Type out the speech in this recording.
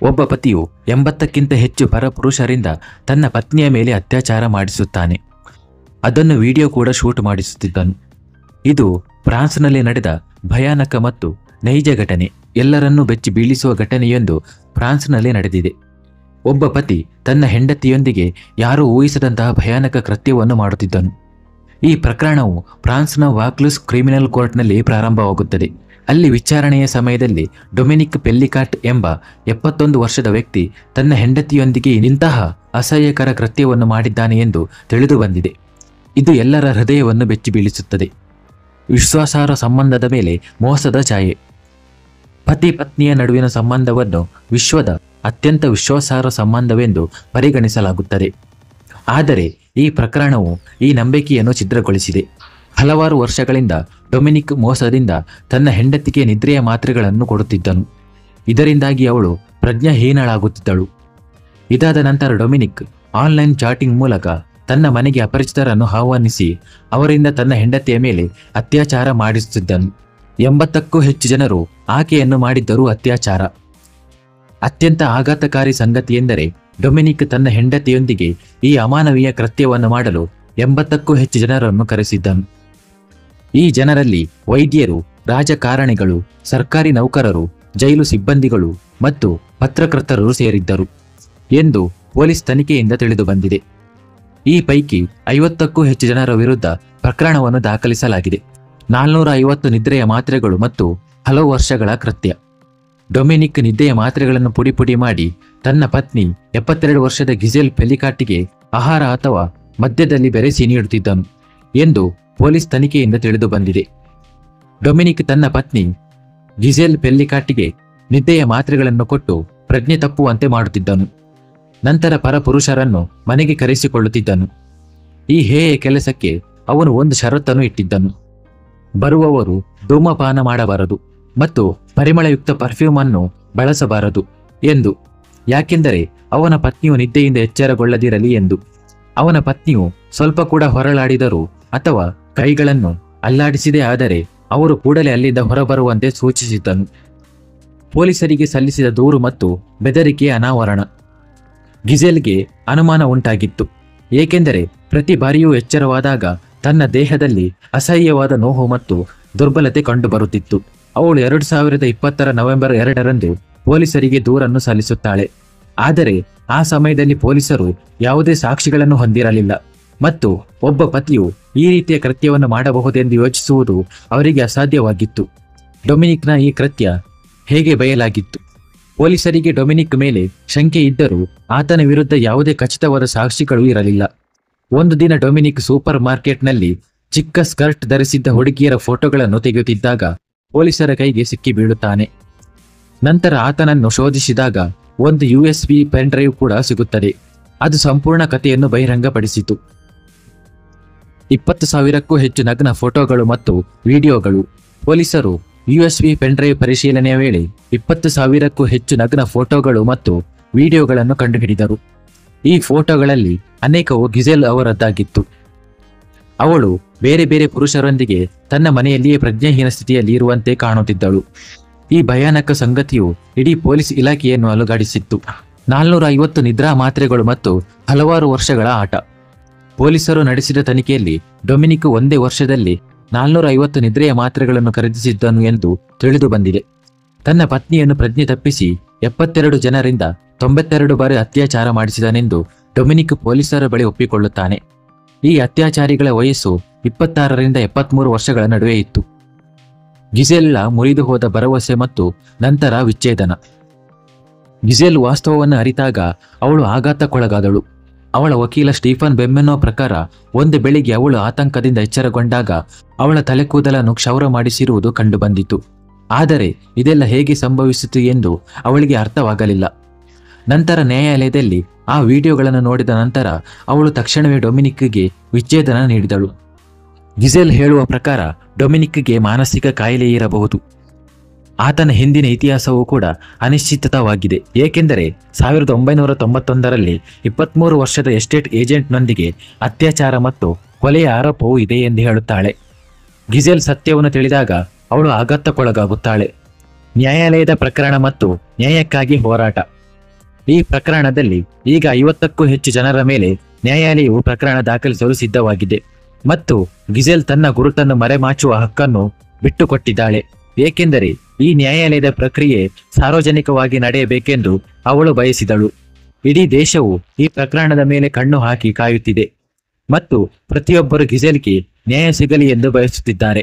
ಒಬ್ಬ ಪತಿಯು 80ಕ್ಕಿಂತ ಹೆಚ್ಚು ಪರಪುರುಷರಿಂದ ತನ್ನ ಪತ್ನಿಯ ಮೇಲೆ ಅತ್ಯಾಚಾರ ಮಾಡಿಸುತ್ತಾನೆ. ಅದನ್ನು ವಿಡಿಯೋ ಕೂಡ ಶೂಟ್ ಮಾಡಿಸುತ್ತಿದ್ದನು. ಇದು ಫ್ರಾನ್ಸ್ನಲ್ಲಿ ನಡೆದ ಭಯಾನಕ ಮತ್ತು ನೈಜ ಘಟನೆ. ಎಲ್ಲರನ್ನೂ ಬೆಚ್ಚಿ ಬೀಳಿಸುವ ಘಟನೆಯೊಂದು ಫ್ರಾನ್ಸ್ನಲ್ಲಿ ನಡೆದಿದೆ. ಒಬ್ಬ ಪತಿ ತನ್ನ ಹೆಂಡತಿಯೊಂದಿಗೆ ಯಾರೂ ಊಹಿಸದಂತಹ ಭಯಾನಕ ಕೃತ್ಯವನ್ನು ಮಾಡುತ್ತಿದ್ದನು. ಈ ಪ್ರಕರಣವು ಫ್ರಾನ್ಸ್ನ ವಾಕ್ಲೂಸ್ ಕ್ರಿಮಿನಲ್ ಕೋರ್ಟ್ನಲ್ಲಿ ಪ್ರಾರಂಭವಾಗುತ್ತದೆ. ಅಲ್ಲಿ ವಿಚಾರಣೆಯ ಸಮಯದಲ್ಲಿ ಡೊಮಿನಿಕ್ ಪೆಲ್ಲಿಕಾಟ್ ಎಂಬ 71 ವರ್ಷದ ವ್ಯಕ್ತಿ ತನ್ನ ಹೆಂಡತಿಯೊಂದಿಗೆ ಇಂತಹ ಅಸಹ್ಯಕರ ಕೃತ್ಯವನ್ನು ಮಾಡಿದ್ದಾನೆ ಎಂದು ತಿಳಿದು ಬಂದಿದೆ. ಇದು ಎಲ್ಲರ ಹೃದಯವನ್ನು ಬೆಚ್ಚಿ ಬೀಳಿಸುತ್ತದೆ. ವಿಶ್ವಾಸಾರ್ಹ ಸಂಬಂಧದ ಮೇಲೆ ಮೋಸದ ಛಾಯೆ. ಪತಿ ಪತ್ನಿಯ ನಡುವಿನ ಸಂಬಂಧವನ್ನು ವಿಶ್ವದ ಅತ್ಯಂತ ವಿಶ್ವಾಸಾರ್ಹ ಸಂಬಂಧವೆಂದು ಪರಿಗಣಿಸಲಾಗುತ್ತದೆ. ಆದರೆ ಈ ಪ್ರಕರಣವು ಈ ನಂಬಿಕೆಯನ್ನು ಛಿದ್ರಗೊಳಿಸಿದೆ. ಹಲವಾರು ವರ್ಷಗಳಿಂದ ಡೊಮಿನಿಕ್ ಮೋಸದಿಂದ ತನ್ನ ಹೆಂಡತಿಗೆ ನಿದ್ರೆಯ ಮಾತ್ರೆಗಳನ್ನು ಕೊಡುತ್ತಿದ್ದನು. ಇದರಿಂದಾಗಿ ಅವಳು ಪ್ರಜ್ಞಾಹೀನಳಾಗುತ್ತಿದ್ದಳು. ಇದಾದ ನಂತರ ಡೊಮಿನಿಕ್ ಆನ್ಲೈನ್ ಚಾಟಿಂಗ್ ಮೂಲಕ ತನ್ನ ಮನೆಗೆ ಅಪರಿಚಿತರನ್ನು ಆಹ್ವಾನಿಸಿ ಅವರಿಂದ ತನ್ನ ಹೆಂಡತಿಯ ಮೇಲೆ ಅತ್ಯಾಚಾರ ಮಾಡಿಸುತ್ತಿದ್ದನು. 80ಕ್ಕೂ ಹೆಚ್ಚು ಜನರು ಆಕೆಯನ್ನು ಮಾಡಿದ್ದರೂ ಅತ್ಯಾಚಾರ. ಅತ್ಯಂತ ಆಘಾತಕಾರಿ ಸಂಗತಿಯೆಂದರೆ ಡೊಮಿನಿಕ್ ತನ್ನ ಹೆಂಡತಿಯೊಂದಿಗೆ ಈ ಅಮಾನವೀಯ ಕೃತ್ಯವನ್ನು ಮಾಡಲು 80ಕ್ಕೂ ಹೆಚ್ಚು ಜನರನ್ನು ಕರೆಸಿದ್ದನು. ಈ ಜನರಲ್ಲಿ ವೈದ್ಯರು, ರಾಜಕಾರಣಿಗಳು, ಸರ್ಕಾರಿ ನೌಕರರು, ಜೈಲು ಸಿಬ್ಬಂದಿಗಳು ಮತ್ತು ಪತ್ರಕರ್ತರು ಸೇರಿದ್ದರು ಎಂದು ಪೊಲೀಸ್ ತನಿಖೆಯಿಂದ ತಿಳಿದು ಬಂದಿದೆ. ಈ ಪೈಕಿ 50ಕ್ಕೂ ಹೆಚ್ಚು ಜನರ ವಿರುದ್ಧ ಪ್ರಕರಣವನ್ನು ದಾಖಲಿಸಲಾಗಿದೆ. 450 ನಿದ್ರೆಯ ಮಾತ್ರೆಗಳು ಮತ್ತು ಹಲವು ವರ್ಷಗಳ ಕೃತ್ಯ. ಡೊಮಿನಿಕ್ ನಿದ್ದೆಯ ಮಾತ್ರೆಗಳನ್ನು ಪುಡಿ ಪುಡಿ ಮಾಡಿ ತನ್ನ ಪತ್ನಿ 72 ವರ್ಷದ ಗಿಜೆಲ್ ಪೆಲ್ಲಿಕಾಟ್ಗೆ ಆಹಾರ ಅಥವಾ ಮದ್ಯದಲ್ಲಿ ಬೆರೆಸಿ ನೀಡುತ್ತಿದ್ದನು ಎಂದು ಪೊಲೀಸ್ ತನಿಖೆಯಿಂದ ತಿಳಿದು ಬಂದಿದೆ. ಡೊಮಿನಿಕ್ ತನ್ನ ಪತ್ನಿ ಗಿಜೆಲ್ ಪೆಲ್ಲಿಕಾಟ್ಗೆ ನಿದ್ದೆಯ ಮಾತ್ರೆಗಳನ್ನು ಕೊಟ್ಟು ಪ್ರಜ್ಞೆ ತಪ್ಪುವಂತೆ ಮಾಡುತ್ತಿದ್ದನು. ನಂತರ ಪರಪುರುಷರನ್ನು ಮನೆಗೆ ಕರೆಸಿಕೊಳ್ಳುತ್ತಿದ್ದನು. ಈ ಹೇಯ ಕೆಲಸಕ್ಕೆ ಅವನು ಒಂದು ಷರತ್ತನ್ನು ಇಟ್ಟಿದ್ದನು. ಬರುವವರು ಧೂಮಪಾನ ಮಾಡಬಾರದು ಮತ್ತು ಪರಿಮಳಯುಕ್ತ ಪರ್ಫ್ಯೂಮ್ ಅನ್ನು ಬಳಸಬಾರದು ಎಂದು. ಯಾಕೆಂದರೆ ಅವನ ಪತ್ನಿಯು ನಿದ್ದೆಯಿಂದ ಎಚ್ಚರಗೊಳ್ಳದಿರಲಿ ಎಂದು. ಅವನ ಪತ್ನಿಯು ಸ್ವಲ್ಪ ಕೂಡ ಹೊರಳಾಡಿದರೂ ಅಥವಾ ಕೈಗಳನ್ನು ಅಲ್ಲಾಡಿಸಿದೇ ಆದರೆ ಅವರು ಕೂಡಲೇ ಅಲ್ಲಿಂದ ಹೊರಬರುವಂತೆ ಸೂಚಿಸಿದ್ದನು. ಪೊಲೀಸರಿಗೆ ಸಲ್ಲಿಸಿದ ದೂರು ಮತ್ತು ಬೆದರಿಕೆಯ ಅನಾವರಣ. ಗಿಜೆಲ್ಗೆ ಅನುಮಾನ ಉಂಟಾಗಿತ್ತು. ಏಕೆಂದರೆ ಪ್ರತಿ ಬಾರಿಯೂ ಎಚ್ಚರವಾದಾಗ ತನ್ನ ದೇಹದಲ್ಲಿ ಅಸಹ್ಯವಾದ ನೋವು ಮತ್ತು ದುರ್ಬಲತೆ ಕಂಡುಬರುತ್ತಿತ್ತು. ಅವಳು 2020 ನವೆಂಬರ್ 2ರಂದು ಪೊಲೀಸರಿಗೆ ದೂರನ್ನು ಸಲ್ಲಿಸುತ್ತಾಳೆ. ಆದರೆ ಆ ಸಮಯದಲ್ಲಿ ಪೊಲೀಸರು ಯಾವುದೇ ಸಾಕ್ಷಿಗಳನ್ನು ಹೊಂದಿರಲಿಲ್ಲ ಮತ್ತು ಒಬ್ಬ ಪತಿಯು ಈ ರೀತಿಯ ಕೃತ್ಯವನ್ನು ಮಾಡಬಹುದೆಂದು ಯೋಚಿಸುವುದು ಅವರಿಗೆ ಅಸಾಧ್ಯವಾಗಿತ್ತು. ಡೊಮಿನಿಕ್ನ ಈ ಕೃತ್ಯ ಹೇಗೆ ಬಯಲಾಗಿತ್ತು? ಪೊಲೀಸರಿಗೆ ಡೊಮಿನಿಕ್ ಮೇಲೆ ಶಂಕೆ ಇದ್ದರೂ ಆತನ ವಿರುದ್ಧ ಯಾವುದೇ ಖಚಿತವಾದ ಸಾಕ್ಷಿಗಳು ಇರಲಿಲ್ಲ. ಒಂದು ದಿನ ಡೊಮಿನಿಕ್ ಸೂಪರ್ ಮಾರ್ಕೆಟ್ನಲ್ಲಿ ಚಿಕ್ಕ ಸ್ಕರ್ಟ್ ಧರಿಸಿದ್ದ ಹುಡುಗಿಯರ ಫೋಟೋಗಳನ್ನು ತೆಗೆಯುತ್ತಿದ್ದಾಗ ಪೊಲೀಸರ ಕೈಗೆ ಸಿಕ್ಕಿ ಬೀಳುತ್ತಾನೆ. ನಂತರ ಆತನನ್ನು ಶೋಧಿಸಿದಾಗ ಒಂದು USB ಪೆನ್ ಡ್ರೈವ್ ಕೂಡ ಸಿಗುತ್ತದೆ. ಅದು ಸಂಪೂರ್ಣ ಕಥೆಯನ್ನು ಬಹಿರಂಗಪಡಿಸಿತು. 20,000ಕ್ಕೂ ಹೆಚ್ಚು ನಗ್ನ ಫೋಟೋಗಳು ಮತ್ತು ವಿಡಿಯೋಗಳು. ಪೊಲೀಸರು USB ಪೆನ್ ಡ್ರೈವ್ ಪರಿಶೀಲನೆಯ ವೇಳೆ 20,000ಕ್ಕೂ ಹೆಚ್ಚು ನಗ್ನ ಫೋಟೋಗಳು ಮತ್ತು ವಿಡಿಯೋಗಳನ್ನು ಕಂಡುಹಿಡಿದರು. ಈ ಫೋಟೋಗಳಲ್ಲಿ ಅನೇಕವು ಗಿಜೆಲ್ ಅವರದ್ದಾಗಿತ್ತು. ಅವಳು ಬೇರೆ ಬೇರೆ ಪುರುಷರೊಂದಿಗೆ ತನ್ನ ಮನೆಯಲ್ಲಿಯೇ ಪ್ರಜ್ಞಾಹೀನ ಸ್ಥಿತಿಯಲ್ಲಿ ಇರುವಂತೆ ಕಾಣುತ್ತಿದ್ದಳು. ಈ ಭಯಾನಕ ಸಂಗತಿಯು ಇಡೀ ಪೊಲೀಸ್ ಇಲಾಖೆಯನ್ನು ಅಲುಗಾಡಿಸಿತ್ತು. 450 ನಿದ್ರಾ ಮಾತ್ರೆಗಳು ಮತ್ತು ಹಲವಾರು ವರ್ಷಗಳ ಆಟ. ಪೊಲೀಸರು ನಡೆಸಿದ ತನಿಖೆಯಲ್ಲಿ ಡೊಮಿನಿಕ್ ಒಂದೇ ವರ್ಷದಲ್ಲಿ 450 ನಿದ್ರೆಯ ಮಾತ್ರೆಗಳನ್ನು ಖರೀದಿಸಿದ್ದನು ಎಂದು ತಿಳಿದು ಬಂದಿದೆ. ತನ್ನ ಪತ್ನಿಯನ್ನು ಪ್ರಜ್ಞೆ ತಪ್ಪಿಸಿ 72 ಜನರಿಂದ 92 ಬಾರಿ ಅತ್ಯಾಚಾರ ಮಾಡಿಸಿದನೆಂದು ಡೊಮಿನಿಕ್ ಪೊಲೀಸರ ಬಳಿ ಒಪ್ಪಿಕೊಳ್ಳುತ್ತಾನೆ. ಈ ಅತ್ಯಾಚಾರಿಗಳ ವಯಸ್ಸು 26ರಿಂದ 73 ವರ್ಷಗಳ ನಡುವೆ ಇತ್ತು. ಗಿಜೆಲ್ಳ ಮುರಿದು ಹೋದ ಭರವಸೆ ಮತ್ತು ನಂತರ ವಿಚ್ಛೇದನ. ಗಿಜೆಲ್ ವಾಸ್ತವವನ್ನು ಅರಿತಾಗ ಅವಳು ಆಘಾತಕ್ಕೊಳಗಾದಳು. ಅವಳ ವಕೀಲ ಸ್ಟೀಫನ್ ಬೆಮ್ಮೆನೋ ಪ್ರಕಾರ ಒಂದು ಬೆಳಿಗ್ಗೆ ಅವಳು ಆತಂಕದಿಂದ ಎಚ್ಚರಗೊಂಡಾಗ ಅವಳ ತಲೆಕೂದಲನ್ನು ಕ್ಷೌರ ಮಾಡಿಸಿರುವುದು ಕಂಡುಬಂದಿತು. ಆದರೆ ಇದೆಲ್ಲ ಹೇಗೆ ಸಂಭವಿಸಿತು ಎಂದು ಅವಳಿಗೆ ಅರ್ಥವಾಗಲಿಲ್ಲ. ನಂತರ ನ್ಯಾಯಾಲಯದಲ್ಲಿ ಆ ವಿಡಿಯೋಗಳನ್ನು ನೋಡಿದ ನಂತರ ಅವಳು ತಕ್ಷಣವೇ ಡೊಮಿನಿಕ್ಗೆ ವಿಚ್ಛೇದನ ನೀಡಿದಳು. ಗಿಜೆಲ್ ಹೇಳುವ ಪ್ರಕಾರ ಡೊಮಿನಿಕ್ಗೆ ಮಾನಸಿಕ ಕಾಯಿಲೆ ಇರಬಹುದು. ಆತನ ಹಿಂದಿನ ಇತಿಹಾಸವೂ ಕೂಡ ಅನಿಶ್ಚಿತವಾಗಿದೆ. ಏಕೆಂದರೆ 1991ರಲ್ಲಿ 23 ವರ್ಷದ ಎಸ್ಟೇಟ್ ಏಜೆಂಟ್ನೊಂದಿಗೆ ಅತ್ಯಾಚಾರ ಮತ್ತು ಕೊಲೆಯ ಆರೋಪವೂ ಇದೆ ಎಂದು ಹೇಳುತ್ತಾಳೆ. ಗಿಜೆಲ್ ಸತ್ಯವನ್ನು ತಿಳಿದಾಗ ಅವಳು ಆಘಾತಕ್ಕೊಳಗಾಗುತ್ತಾಳೆ. ನ್ಯಾಯಾಲಯದ ಪ್ರಕರಣ ಮತ್ತು ನ್ಯಾಯಕ್ಕಾಗಿ ಹೋರಾಟ. ಈ ಪ್ರಕರಣದಲ್ಲಿ ಈಗ 50ಕ್ಕೂ ಹೆಚ್ಚು ಜನರ ಮೇಲೆ ನ್ಯಾಯಾಲಯವು ಪ್ರಕರಣ ದಾಖಲಿಸಲು ಸಿದ್ಧವಾಗಿದೆ ಮತ್ತು ಗಿಜೆಲ್ ತನ್ನ ಗುರುತನ್ನು ಮರೆಮಾಚುವ ಹಕ್ಕನ್ನು ಬಿಟ್ಟುಕೊಟ್ಟಿದ್ದಾಳೆ, ಏಕೆಂದರೆ ಈ ನ್ಯಾಯಾಲಯದ ಪ್ರಕ್ರಿಯೆ ಸಾರ್ವಜನಿಕವಾಗಿ ನಡೆಯಬೇಕೆಂದು ಅವಳು ಬಯಸಿದಳು. ಇಡೀ ದೇಶವು ಈ ಪ್ರಕರಣದ ಮೇಲೆ ಕಣ್ಣು ಹಾಕಿ ಕಾಯುತ್ತಿದೆ ಮತ್ತು ಪ್ರತಿಯೊಬ್ಬರು ಗಿಜೆಲ್ಗೆ ನ್ಯಾಯ ಸಿಗಲಿ ಎಂದು ಬಯಸುತ್ತಿದ್ದಾರೆ.